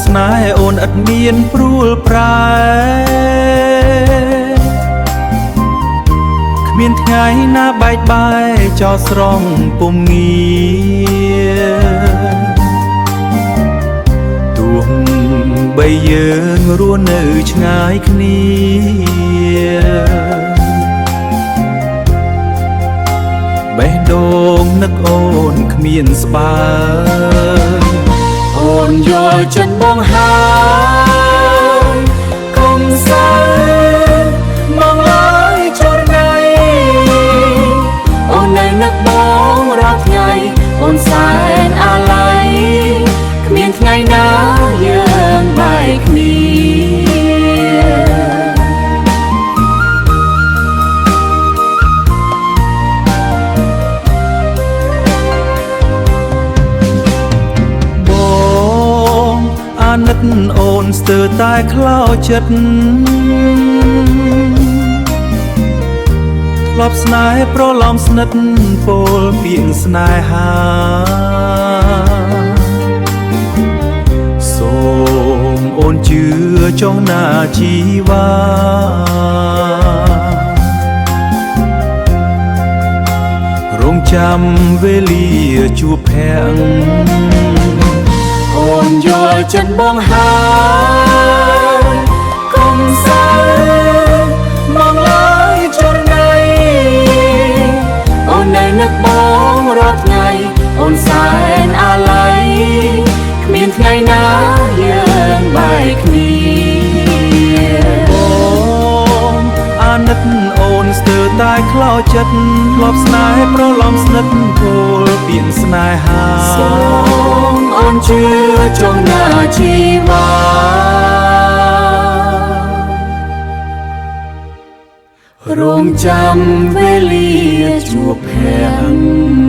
ស្នេហ៍អូនឥតមានព្រួលប្រែគ្មានថ្ងៃណាបែកបែកចោលស្រង់ពុំងារទោះបីយើងរស់នៅឆ្ងាយគ្នាបេះដូងនឹកអូនគ្មានស្បើអូនយល់ចិត្តបងហើយកុំសើមកឡើយចរណៃអូននៅនឹកបងរាល់ថ្ងៃអូនសែនអាឡ័យគ្មានថ្ងៃណាយើងបែកគ្នាអាណិតអូនស្ទើរតែខ្លោចចិត្តធ្លាប់ស្នេហ៍ប្រឡំស្និទ្ធពោលពាក្យស្នេហាសូមអូនជឿចុះណាជីវ៉ារងចាំវេលាជួបភក្តិអូនយល់ចិត្តបងហើយកុំសើមកឡើយចរណៃអូននៅនឹកបងរាល់ថ្ងៃអូនសែនអាឡ័យគ្មានថ្ងៃណាយើងបែកគ្នាអូនអាណិតអូនស្ទើរតែខ្លោចចិត្តធ្លាប់ស្នេហ៍ប្រឡំស្និទ្ធពោលពាក្យស្នេហាសូមអូនជឿចុះណាជីវ៉ារងចាំវេលាជួបភក្តិ